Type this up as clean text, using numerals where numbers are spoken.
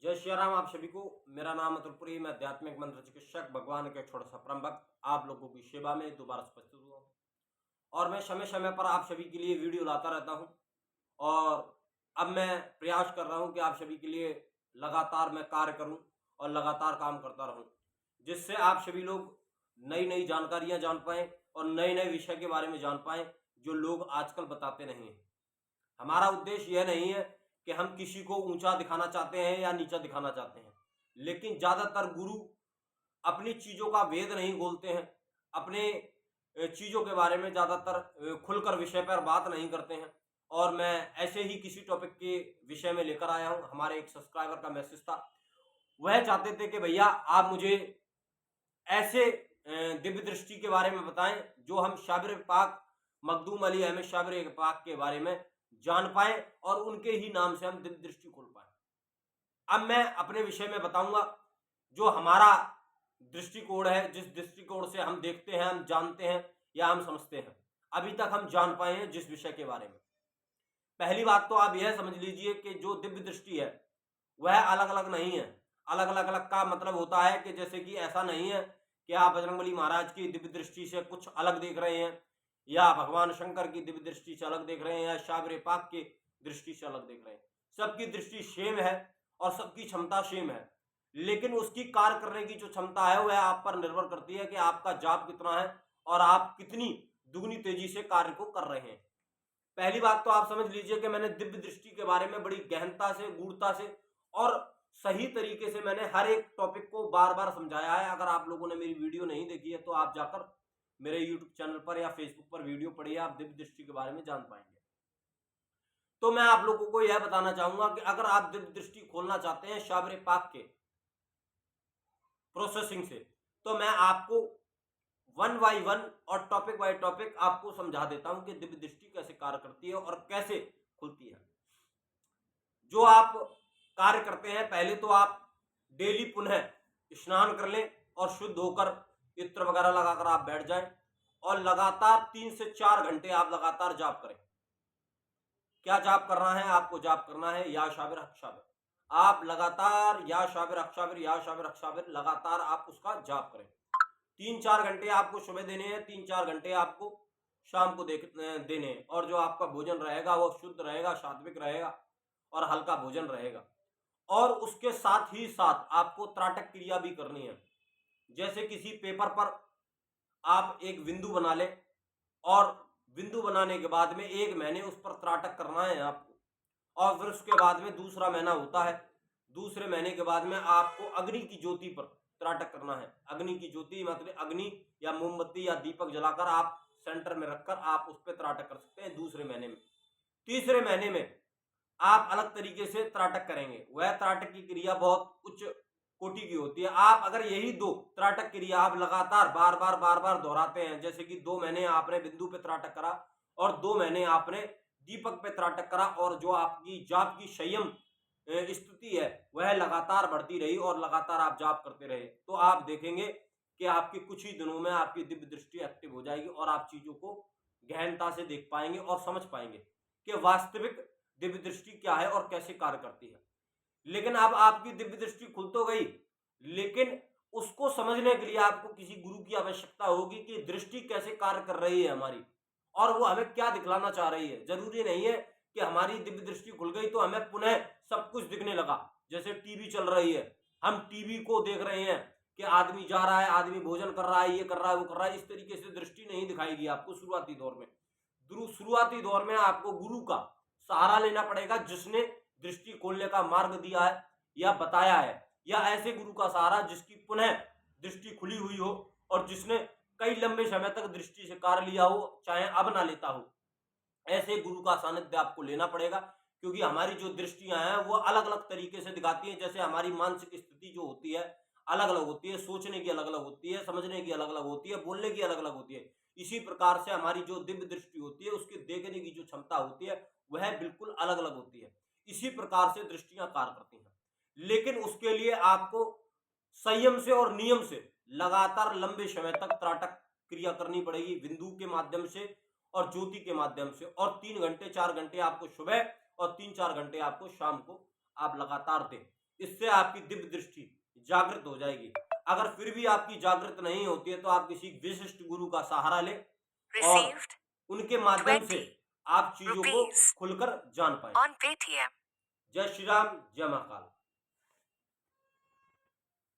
जय श्री राम। आप सभी को मेरा नाम अतुलपुरी, मैं आध्यात्मिक मंत्र चिकित्सक भगवान के छोटा सा परम भक्त आप लोगों की सेवा में दोबारा उपस्थित हुआ हूँ। और मैं समय समय पर आप सभी के लिए वीडियो लाता रहता हूँ। और अब मैं प्रयास कर रहा हूँ कि आप सभी के लिए लगातार मैं कार्य करूँ और लगातार काम करता रहूँ, जिससे आप सभी लोग नई नई जानकारियाँ जान पाएँ और नए नए विषय के बारे में जान पाएँ जो लोग आजकल बताते नहीं हैं। हमारा उद्देश्य यह नहीं है कि हम किसी को ऊंचा दिखाना चाहते हैं या नीचा दिखाना चाहते हैं, लेकिन ज़्यादातर गुरु अपनी चीज़ों का वेद नहीं खोलते हैं, अपने चीज़ों के बारे में ज़्यादातर खुलकर विषय पर बात नहीं करते हैं। और मैं ऐसे ही किसी टॉपिक के विषय में लेकर आया हूँ। हमारे एक सब्सक्राइबर का मैसेज था, वह चाहते थे कि भैया आप मुझे ऐसे दिव्य दृष्टि के बारे में बताएं जो हम शाबिर पाक मखदूम अली अहमद शाबिर पाक के बारे में जान पाए और उनके ही नाम से हम दिव्य दृष्टि खोल पाए। अब मैं अपने विषय में बताऊंगा जो हमारा दृष्टिकोण है, जिस दृष्टिकोण से हम देखते हैं, हम जानते हैं या हम समझते हैं, अभी तक हम जान पाए हैं जिस विषय के बारे में। पहली बात तो आप यह समझ लीजिए कि जो दिव्य दृष्टि है वह अलग अलग नहीं है। अलग अलग अलग का मतलब होता है कि जैसे कि ऐसा नहीं है कि आप बजरंगबली महाराज की दिव्य दृष्टि से कुछ अलग देख रहे हैं, या भगवान शंकर की दिव्य दृष्टि से अलग देख रहे हैं, या शाबिर पाक की दृष्टि से अलग देख रहे हैं। सबकी दृष्टि सेम है और सबकी क्षमता सेम है, लेकिन उसकी कार्य करने की जो क्षमता है वह आप पर निर्भर करती है कि आपका जाप कितना है और आप कितनी दुगनी तेजी से कार्य को कर रहे हैं। पहली बात तो आप समझ लीजिए कि मैंने दिव्य दृष्टि के बारे में बड़ी गहनता से, गूढ़ता से और सही तरीके से मैंने हर एक टॉपिक को बार बार समझाया है। अगर आप लोगों ने मेरी वीडियो नहीं देखी है तो आप जाकर मेरे यूट्यूब चैनल पर या फेसबुक पर वीडियो पढ़िए, आप दिव्य दृष्टि के बारे में जान पाएंगे। तो मैं आप लोगों को यह बताना चाहूंगा कि अगर आप दिव्य दृष्टि खोलना चाहते हैं शाबिर पाक के प्रोसेसिंग से, तो मैं आपको वन बाई वन और टॉपिक बाय टॉपिक आपको समझा देता हूं कि दिव्य दृष्टि कैसे कार्य करती है और कैसे खुलती है। जो आप कार्य करते हैं, पहले तो आप डेली पुनः स्नान कर लें और शुद्ध होकर इत्र वगैरह लगाकर आप बैठ जाएं और लगातार 3 से 4 घंटे आप लगातार जाप करें। क्या जाप करना है? आपको जाप करना है या शाबिर हक शाबिर। आप लगातार या शाबिर हक शाबिर, या शाबिर हक शाबिर लगातार आप उसका जाप करें। 3-4 घंटे आपको सुबह देने हैं, 3-4 घंटे आपको शाम को देने हैं। और जो आपका भोजन रहेगा वो शुद्ध रहेगा, सात्विक रहेगा और हल्का भोजन रहेगा। और उसके साथ ही साथ आपको त्राटक क्रिया भी करनी है। जैसे किसी पेपर पर आप एक बिंदु बना लें और बिंदु बनाने के बाद में 1 महीने उस पर त्राटक करना है आपको, और फिर उसके बाद में दूसरा महीना होता है। दूसरे महीने के बाद में आपको अग्नि की ज्योति पर त्राटक करना है। अग्नि की ज्योति मतलब अग्नि या मोमबत्ती या दीपक जलाकर आप सेंटर में रखकर आप उस पर त्राटक कर सकते हैं दूसरे महीने में। तीसरे महीने में आप अलग तरीके से त्राटक करेंगे। वह त्राटक की क्रिया बहुत उच्च कोटि की होती है। आप अगर यही 2 त्राटक क्रिया आप लगातार बार बार दोहराते हैं, जैसे कि 2 महीने आपने बिंदु पे त्राटक करा और 2 महीने आपने दीपक पे त्राटक करा, और जो आपकी जाप की संयम स्थिति है वह लगातार बढ़ती रही और लगातार आप जाप करते रहे, तो आप देखेंगे कि आपके कुछ ही दिनों में आपकी दिव्य दृष्टि एक्टिव हो जाएगी और आप चीजों को गहनता से देख पाएंगे और समझ पाएंगे कि वास्तविक दिव्य दृष्टि क्या है और कैसे कार्य करती है। लेकिन अब आपकी दिव्य दृष्टि खुल तो गई, लेकिन उसको समझने के लिए आपको किसी गुरु की आवश्यकता होगी कि दृष्टि कैसे कार्य कर रही है हमारी और वो हमें क्या दिखलाना चाह रही है। जरूरी नहीं है कि हमारी दिव्य दृष्टि खुल गई तो हमें पुनः सब कुछ दिखने लगा। जैसे टीवी चल रही है, हम टीवी को देख रहे हैं कि आदमी जा रहा है, आदमी भोजन कर रहा है, ये कर रहा है, वो कर रहा है, इस तरीके से दृष्टि नहीं दिखाएगी आपको शुरुआती दौर में। शुरुआती दौर में आपको गुरु का सहारा लेना पड़ेगा, जिसने दृष्टि खोलने का मार्ग दिया है या बताया है, या ऐसे गुरु का सहारा जिसकी पुनः दृष्टि खुली हुई हो और जिसने कई लंबे समय तक दृष्टि से कार्य लिया हो, चाहे अब ना लेता हो। ऐसे गुरु का सानिध्य आपको लेना पड़ेगा, क्योंकि हमारी जो दृष्टियां हैं वो अलग अलग तरीके से दिखाती हैं। जैसे हमारी मानसिक स्थिति जो होती है अलग अलग होती है, सोचने की अलग अलग होती है, समझने की अलग अलग होती है, बोलने की अलग अलग होती है। इसी प्रकार से हमारी जो दिव्य दृष्टि होती है, उसकी देखने की जो क्षमता होती है वह बिल्कुल अलग अलग होती है। इसी प्रकार से दृष्टियां कार्य करती हैं, लेकिन उसके लिए आपको संयम से और नियम से लगातार लंबे समय तक त्राटक क्रिया करनी पड़ेगी, बिंदु के माध्यम से और ज्योति के माध्यम से। और 3 घंटे 4 घंटे आपको सुबह और 3-4 घंटे आपको शाम को आप लगातार दें। इससे आपकी दिव्य दृष्टि जागृत हो जाएगी। अगर फिर भी आपकी जागृत नहीं होती है तो आप किसी विशिष्ट गुरु का सहारा लें और उनके माध्यम से आप चीजों को खुलकर जान पाए। जय श्री राम, जय महाकाल।